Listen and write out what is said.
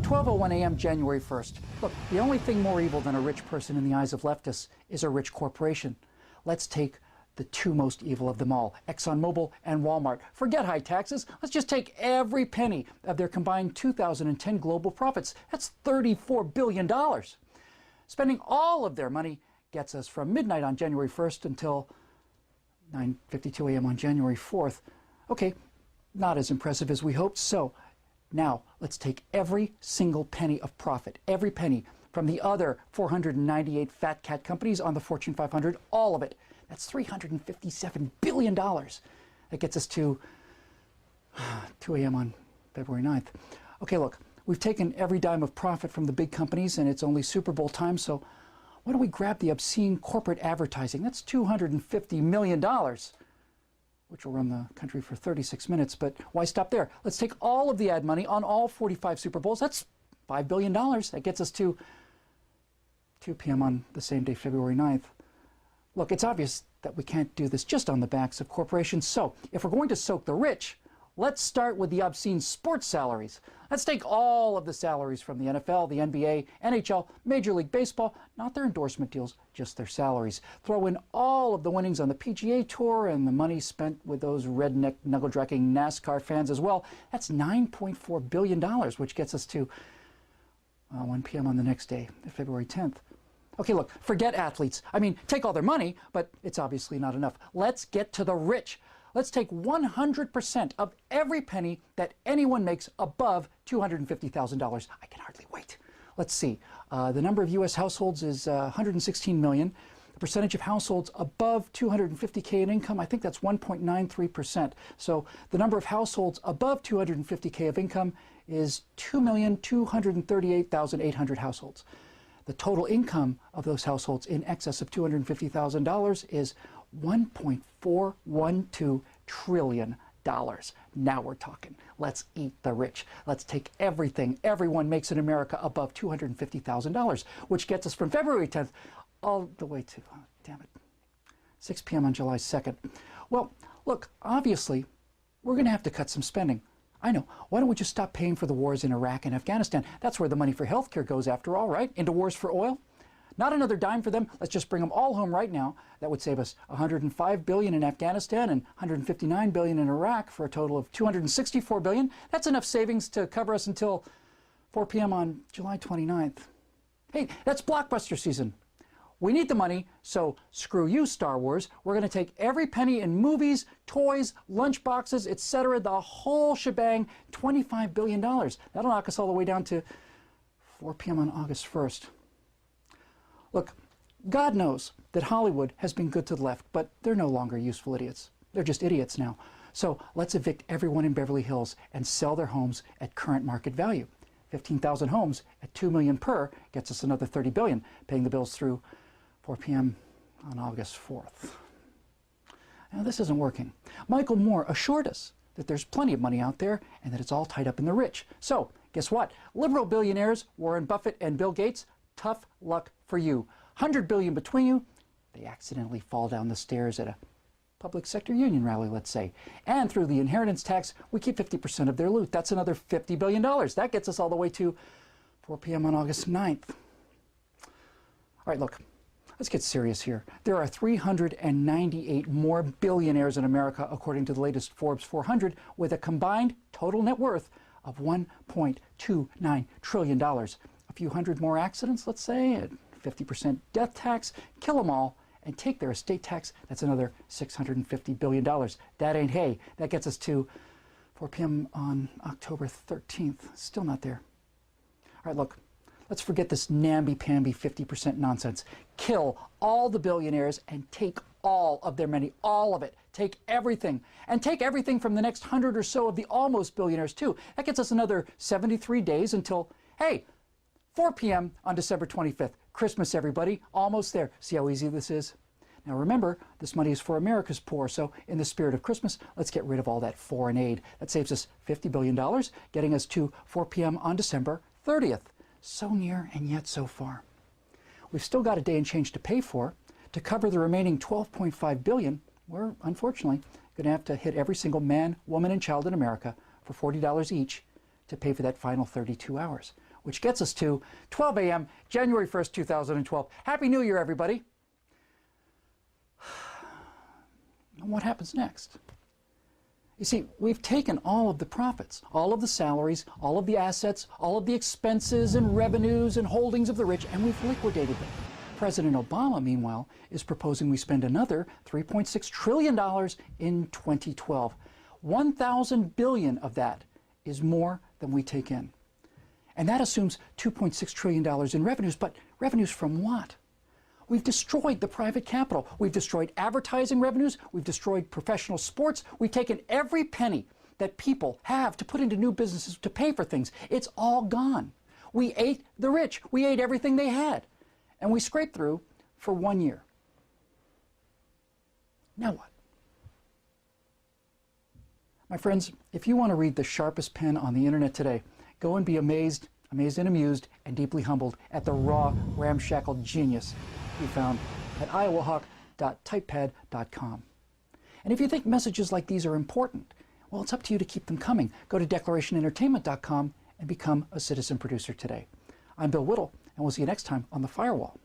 12:01 a.m. January 1st. Look, the only thing more evil than a rich person in the eyes of leftists is a rich corporation. Let's take the two most evil of them all, ExxonMobil and Walmart. Forget high taxes. Let's just take every penny of their combined 2010 global profits. That's $34 billion. Spending all of their money gets us from midnight on January 1st until 9:52 a.m. on January 4th. Okay, not as impressive as we hoped. So now let's take every single penny of profit, every penny from the other 498 fat cat companies on the Fortune 500, all of it. That's $357 billion. That gets us to 2 a.m. on February 9th. Okay, look, we've taken every dime of profit from the big companies, and it's only Super Bowl time, so why don't we grab the obscene corporate advertising? That's $250 million, which will run the country for 36 minutes. But why stop there? Let's take all of the ad money on all 45 Super Bowls. That's $5 billion. That gets us to 2 p.m. on the same day, February 9th. Look, it's obvious that we can't do this just on the backs of corporations. So if we're going to soak the rich, let's start with the obscene sports salaries. Let's take all of the salaries from the NFL, the NBA, NHL, Major League Baseball, not their endorsement deals, just their salaries. Throw in all of the winnings on the PGA Tour and the money spent with those redneck, knuckle-dragging NASCAR fans as well. That's $9.4 billion, which gets us to 1 p.m. on the next day, February 10th. Okay, look, forget athletes. I mean, take all their money, but it's obviously not enough. Let's get to the rich. Let's take 100% of every penny that anyone makes above $250,000. I can hardly wait. Let's see. The number of U.S. households is 116 million. The percentage of households above 250K in income, I think that's 1.93%. So the number of households above 250K of income is 2,238,800 households. The total income of those households in excess of $250,000 is $1.412 trillion. Now we're talking. Let's eat the rich. Let's take everything everyone makes in America above $250,000, which gets us from February 10th all the way to, 6 p.m. on July 2nd. Well, look, obviously, we're going to have to cut some spending. I know. Why don't we just stop paying for the wars in Iraq and Afghanistan? That's where the money for healthcare goes after all, right? Into wars for oil? Not another dime for them. Let's just bring them all home right now. That would save us $105 billion in Afghanistan and $159 billion in Iraq for a total of $264 billion. That's enough savings to cover us until 4 p.m. on July 29th. Hey, that's blockbuster season. We need the money, so screw you, Star Wars. We're going to take every penny in movies, toys, lunchboxes, etc., the whole shebang, $25 billion. That'll knock us all the way down to 4 p.m. on August 1st. Look, God knows that Hollywood has been good to the left, but they're no longer useful idiots. They're just idiots now. So let's evict everyone in Beverly Hills and sell their homes at current market value. 15,000 homes at $2 million per gets us another $30 billion, paying the bills through 4 p.m. on August 4th. Now, this isn't working. Michael Moore assured us that there's plenty of money out there and that it's all tied up in the rich. So, guess what? Liberal billionaires, Warren Buffett and Bill Gates, tough luck for you. $100 billion between you, they accidentally fall down the stairs at a public sector union rally, let's say. And through the inheritance tax, we keep 50% of their loot. That's another $50 billion. That gets us all the way to 4 p.m. on August 9th. All right, look. Let's get serious here. There are 398 more billionaires in America, according to the latest Forbes 400, with a combined total net worth of $1.29 trillion. A few hundred more accidents, let's say, at 50% death tax, kill them all, and take their estate tax. That's another $650 billion. That ain't hay. That gets us to 4 p.m. on October 13th. Still not there. All right, look. Let's forget this namby-pamby 50% nonsense. Kill all the billionaires and take all of their money, all of it. Take everything. And take everything from the next 100 or so of the almost billionaires, too. That gets us another 73 days until, hey, 4 p.m. on December 25th. Christmas, everybody. Almost there. See how easy this is? Now, remember, this money is for America's poor, so in the spirit of Christmas, let's get rid of all that foreign aid. That saves us $50 billion, getting us to 4 p.m. on December 30th. So near and yet so far. We've still got a day and change to pay for. To cover the remaining $12.5 billion, we're unfortunately going to have to hit every single man, woman, and child in America for $40 each to pay for that final 32 hours. which gets us to 12 a.m., January 1st, 2012. Happy New Year, everybody. And what happens next? You see, we've taken all of the profits, all of the salaries, all of the assets, all of the expenses and revenues and holdings of the rich, and we've liquidated them. President Obama, meanwhile, is proposing we spend another $3.6 trillion in 2012. 1,000 billion of that is more than we take in. And that assumes $2.6 trillion in revenues, but revenues from what? We've destroyed the private capital. We've destroyed advertising revenues. We've destroyed professional sports. We've taken every penny that people have to put into new businesses to pay for things. It's all gone. We ate the rich. We ate everything they had. And we scraped through for 1 year. Now what? My friends, if you want to read the sharpest pen on the internet today, go and be amazed and amused, and deeply humbled at the raw, ramshackle genius we found at iowahawk.typepad.com. And if you think messages like these are important, well, it's up to you to keep them coming. Go to declarationentertainment.com and become a citizen producer today. I'm Bill Whittle, and we'll see you next time on The Firewall.